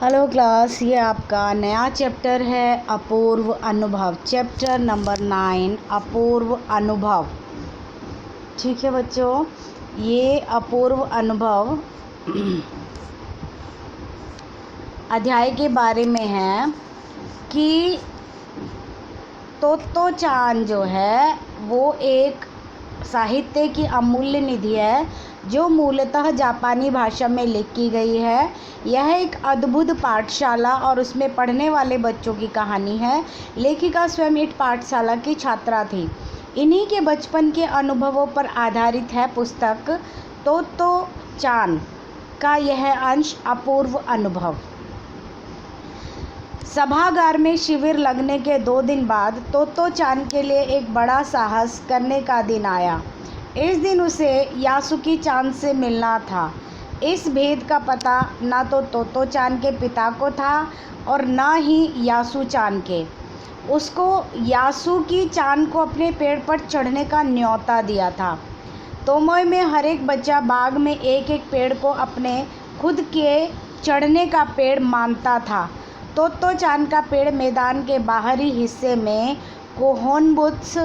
Hello class, ये आपका नया चैप्टर है अपूर्व अनुभव। चैप्टर नंबर 9 अपूर्व अनुभव। ठीक है बच्चों, ये अपूर्व अनुभव अध्याय के बारे में है कि तोत्तो चान जो है वो एक साहित्य की अमूल्य निधि है जो मूलतः जापानी भाषा में लिखी गई है। यह एक अद्भुत पाठशाला और उसमें पढ़ने वाले बच्चों की कहानी है। लेखिका स्वयं इस पाठशाला की छात्रा थी। इन्हीं के बचपन के अनुभवों पर आधारित है पुस्तक तोत्तो चान का यह अंश अपूर्व अनुभव। सभागार में शिविर लगने के 2 दिन बाद तोत्तो चान के लिए एक बड़ा साहस करने का दिन आया। इस दिन उसे यासुकी चान से मिलना था। इस भेद का पता ना तो तोत्तो चान के पिता को था और ना ही यासु चान के। उसको यासुकी चान को अपने पेड़ पर चढ़ने का न्योता दिया था। तोमोई में हर एक बच्चा बाग में एक एक पेड़ को अपने खुद के चढ़ने का पेड़ मानता था। तोत्तो चान का पेड़ मैदान के बाहरी हिस्से में कोहोनबुत्स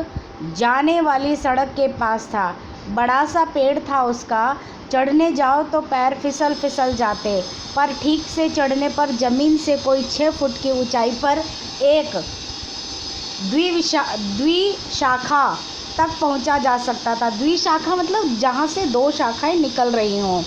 जाने वाली सड़क के पास था। बड़ा सा पेड़ था उसका। चढ़ने जाओ तो पैर फिसल फिसल जाते, पर ठीक से चढ़ने पर ज़मीन से कोई 6 फुट की ऊंचाई पर एक द्विशाखा तक पहुंचा जा सकता था। द्विशाखा मतलब जहां से 2 शाखाएं निकल रही हों,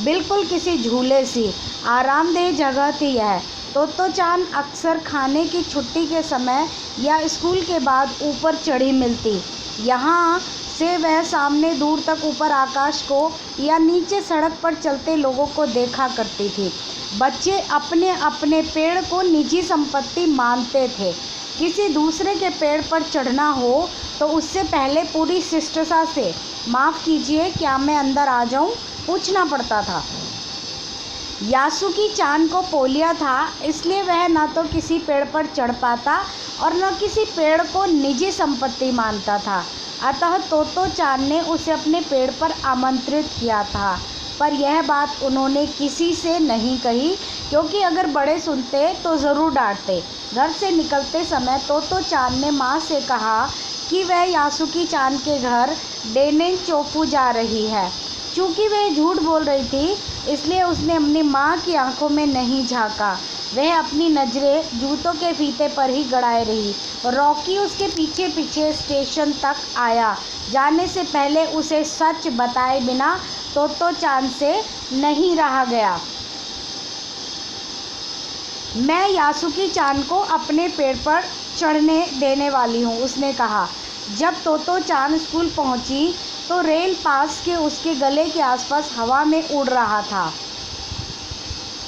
बिल्कुल किसी झूले सी आरामदेह जगह थी यह। तोत्तो चान अक्सर खाने की छुट्टी के समय या स्कूल के बाद ऊपर चढ़ी मिलती। यहाँ से वह सामने दूर तक ऊपर आकाश को या नीचे सड़क पर चलते लोगों को देखा करती थी। बच्चे अपने अपने पेड़ को निजी संपत्ति मानते थे। किसी दूसरे के पेड़ पर चढ़ना हो तो उससे पहले पूरी शिष्टता से माफ़ कीजिए, क्या मैं अंदर आ जाऊं, पूछना पड़ता था। यासुकी चान को पोलिया था, इसलिए वह न तो किसी पेड़ पर चढ़ पाता और न किसी पेड़ को निजी संपत्ति मानता था। अतः तोत्तो चान ने उसे अपने पेड़ पर आमंत्रित किया था, पर यह बात उन्होंने किसी से नहीं कही, क्योंकि अगर बड़े सुनते तो ज़रूर डांटते। घर से निकलते समय तोत्तो चान ने माँ से कहा कि वह यासुकी चान के घर डेनेनचोफू जा रही है। चूँकि वह झूठ बोल रही थी, इसलिए उसने अपनी माँ की आंखों में नहीं झांका। वह अपनी नज़रें जूतों के फीते पर ही गड़ाए रही। रॉकी उसके पीछे पीछे स्टेशन तक आया। जाने से पहले उसे सच बताए बिना तोत्तो चान से नहीं रहा गया। मैं यासुकी चान को अपने पेड़ पर चढ़ने देने वाली हूँ, उसने कहा। जब तोत्तो चान स्कूल पहुँची तो रेल पास के उसके गले के आसपास हवा में उड़ रहा था।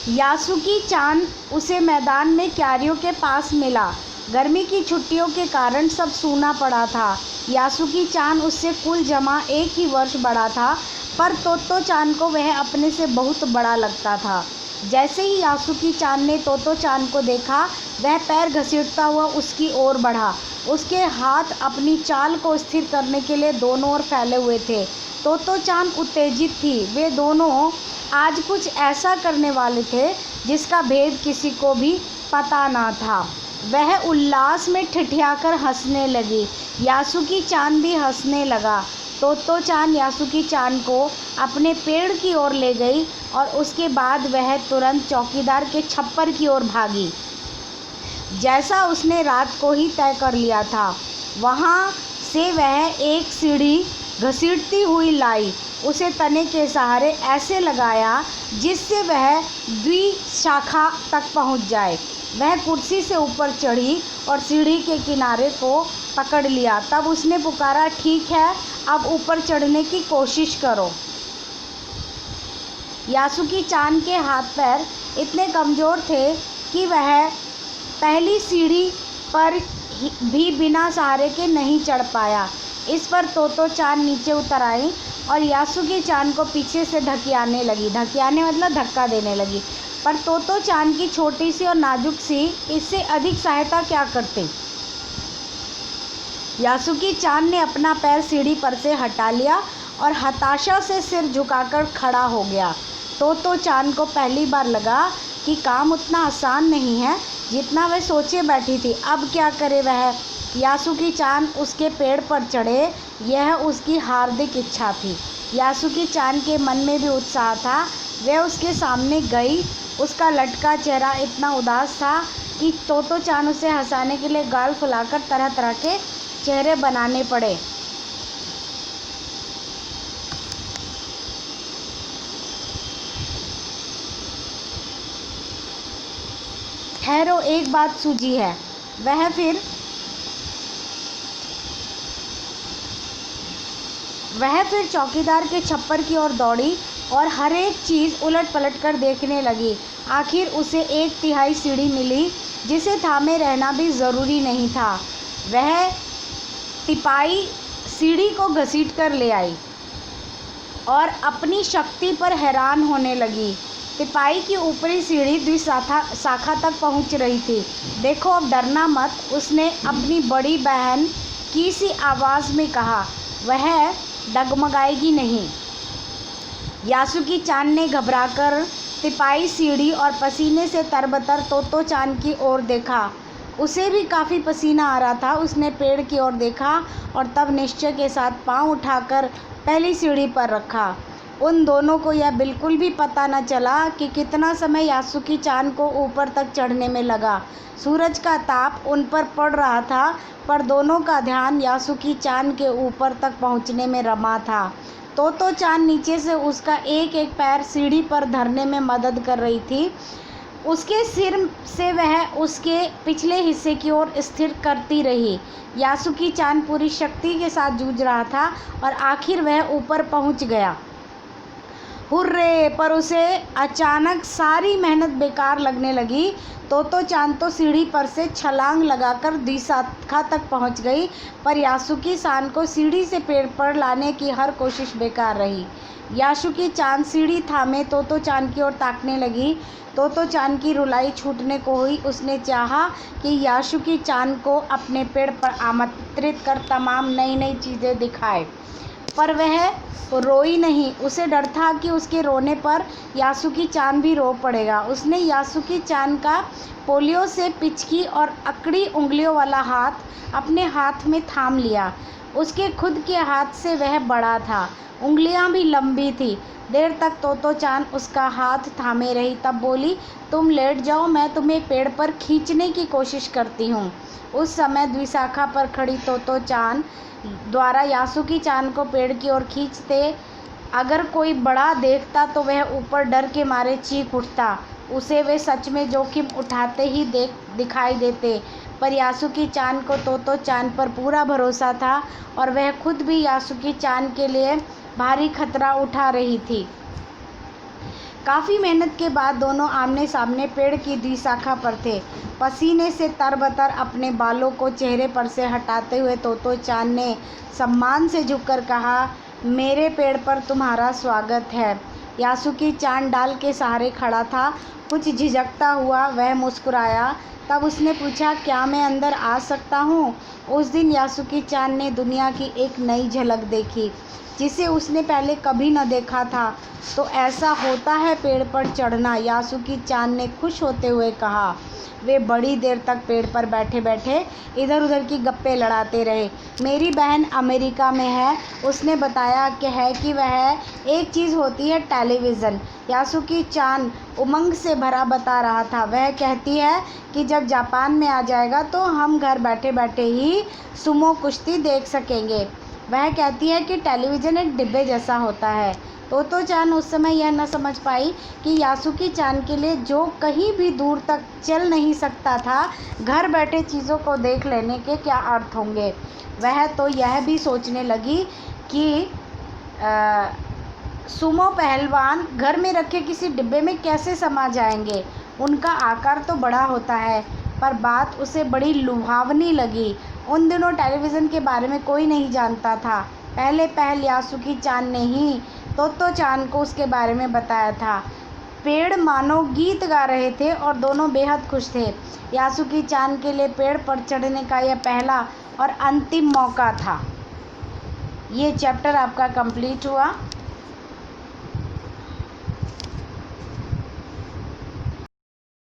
यासुकी चान उसे मैदान में क्यारियों के पास मिला। गर्मी की छुट्टियों के कारण सब सूना पड़ा था। यासुकी चान उससे कुल जमा 1 ही वर्ष बड़ा था, पर तोत्तो चान को वह अपने से बहुत बड़ा लगता था। जैसे ही यासुकी चान ने तोत्तो चान को देखा, वह पैर घसीटता हुआ उसकी ओर बढ़ा। उसके हाथ अपनी चाल को स्थिर करने के लिए दोनों ओर फैले हुए थे। तोत्तो चान उत्तेजित थी। वे दोनों आज कुछ ऐसा करने वाले थे जिसका भेद किसी को भी पता न था। वह उल्लास में ठिठियाकर हंसने लगी। यासुकी चान भी हंसने लगा। तोत्तो चान यासुकी चान को अपने पेड़ की ओर ले गई और उसके बाद वह तुरंत चौकीदार के छप्पर की ओर भागी, जैसा उसने रात को ही तय कर लिया था। वहाँ से वह एक सीढ़ी घसीटती हुई लाई, उसे तने के सहारे ऐसे लगाया जिससे वह द्विशाखा तक पहुँच जाए। वह कुर्सी से ऊपर चढ़ी और सीढ़ी के किनारे को पकड़ लिया। तब उसने पुकारा, ठीक है, अब ऊपर चढ़ने की कोशिश करो। यासुकी चान के हाथ पैर इतने कमज़ोर थे कि वह पहली सीढ़ी पर भी बिना सहारे के नहीं चढ़ पाया। इस पर तोत्तो चान नीचे उतर आई और यासुकी चान को पीछे से धकियाने लगी। धकियाने मतलब धक्का देने लगी। पर तोत्तो चान की छोटी सी और नाजुक सी इससे अधिक सहायता क्या करती। यासुकी चान ने अपना पैर सीढ़ी पर से हटा लिया और हताशा से सिर झुकाकर खड़ा हो गया। तोत्तो चान को पहली बार लगा कि काम उतना आसान नहीं है जितना वह सोचे बैठी थी। अब क्या करे वह? यासुकी-चान उसके पेड़ पर चढ़े, यह उसकी हार्दिक इच्छा थी। यासुकी-चान के मन में भी उत्साह था। वह उसके सामने गई। उसका लटका चेहरा इतना उदास था कि तोतो-चान उसे हंसाने के लिए गाल फुलाकर तरह तरह के चेहरे बनाने पड़े। ठहरो, एक बात सूझी है। वह फिर चौकीदार के छप्पर की ओर दौड़ी और हर एक चीज़ उलट पलट कर देखने लगी। आखिर उसे 1/3 सीढ़ी मिली, जिसे थामे रहना भी ज़रूरी नहीं था। वह तिपाई सीढ़ी को घसीट कर ले आई और अपनी शक्ति पर हैरान होने लगी। तिपाई की ऊपरी सीढ़ी द्विशाखा तक पहुंच रही थी। देखो, अब डरना मत, उसने अपनी बड़ी बहन की सी आवाज़ में कहा। वह डगमगाएगी नहीं। यासुकी-चान ने घबराकर तिपाई सीढ़ी और पसीने से तरबतर तोतो-चान की ओर देखा। उसे भी काफ़ी पसीना आ रहा था। उसने पेड़ की ओर देखा और तब निश्चय के साथ पाँव उठाकर पहली सीढ़ी पर रखा। उन दोनों को यह बिल्कुल भी पता न चला कि कितना समय यासुकी-चान को ऊपर तक चढ़ने में लगा। सूरज का ताप उन पर पड़ रहा था, पर दोनों का ध्यान यासुकी-चान के ऊपर तक पहुंचने में रमा था। तोतो-चान नीचे से उसका एक एक पैर सीढ़ी पर धरने में मदद कर रही थी। उसके सिर से वह उसके पिछले हिस्से की ओर स्थिर करती रही। यासुकी-चान पूरी शक्ति के साथ जूझ रहा था और आखिर वह ऊपर पहुंच गया। हुर्रे! पर उसे अचानक सारी मेहनत बेकार लगने लगी। तोतो-चान तो सीढ़ी पर से छलांग लगाकर द्विशाखा तक पहुंच गई, पर यासुकी-सान को सीढ़ी से पेड़ पर लाने की हर कोशिश बेकार रही। यासुकी-चान सीढ़ी थामे तोतो-चान की ओर ताकने लगी। तोतो-चान की रुलाई छूटने को हुई। उसने चाहा कि यासुकी-चान को अपने पेड़ पर आमंत्रित कर तमाम नई नई चीज़ें दिखाए, पर वह रोई नहीं। उसे डर था कि उसके रोने पर यासुकी-चान भी रो पड़ेगा। उसने यासुकी-चान का पोलियो से पिचकी और अकड़ी उंगलियों वाला हाथ अपने हाथ में थाम लिया। उसके खुद के हाथ से वह बड़ा था, उंगलियां भी लंबी थी। देर तक तोतो-चान उसका हाथ थामे रही, तब बोली, तुम लेट जाओ, मैं तुम्हें पेड़ पर खींचने की कोशिश करती हूँ। उस समय द्विशाखा पर खड़ी तोतो-चान द्वारा यासुकी-चान को पेड़ की ओर खींचते अगर कोई बड़ा देखता तो वह ऊपर डर के मारे चीख उठता। उसे वे सच में जोखिम उठाते ही दिखाई देते, पर यासुकी-चान को तोतो-चान पर पूरा भरोसा था और वह खुद भी यासुकी-चान के लिए भारी खतरा उठा रही थी। काफ़ी मेहनत के बाद दोनों आमने सामने पेड़ की द्विशाखा पर थे। पसीने से तरबतर अपने बालों को चेहरे पर से हटाते हुए तोतो-चान ने सम्मान से झुककर कहा, मेरे पेड़ पर तुम्हारा स्वागत है। यासुकी-चान डाल के सहारे खड़ा था। कुछ झिझकता हुआ वह मुस्कुराया। तब उसने पूछा, क्या मैं अंदर आ सकता हूँ? उस दिन यासुकी-चान ने दुनिया की एक नई झलक देखी, जिसे उसने पहले कभी न देखा था। तो ऐसा होता है पेड़ पर चढ़ना, यासुकी-चान ने खुश होते हुए कहा। वे बड़ी देर तक पेड़ पर बैठे बैठे इधर उधर की गप्पे लड़ाते रहे। मेरी बहन अमेरिका में है, उसने बताया कि वह एक चीज़ होती है टेलीविज़न। यासुकी-चान उमंग से भरा बता रहा था। वह कहती है कि जब जापान में आ जाएगा तो हम घर बैठे बैठे ही सुमो कुश्ती देख सकेंगे। वह कहती है कि टेलीविज़न एक डिब्बे जैसा होता है। तोतो-चान उस समय यह न समझ पाई कि यासुकी-चान के लिए जो कहीं भी दूर तक चल नहीं सकता था, घर बैठे चीज़ों को देख लेने के क्या अर्थ होंगे। वह तो यह भी सोचने लगी कि सुमो पहलवान घर में रखे किसी डिब्बे में कैसे समा जाएंगे। उनका आकार तो बड़ा होता है, पर बात उसे बड़ी लुभावनी लगी। उन दिनों टेलीविज़न के बारे में कोई नहीं जानता था। पहल यासुकी-चान ने ही तोतो-चान को उसके बारे में बताया था। पेड़ मानो गीत गा रहे थे और दोनों बेहद खुश थे। यासुकी-चान के लिए पेड़ पर चढ़ने का यह पहला और अंतिम मौका था। ये चैप्टर आपका कंप्लीट हुआ।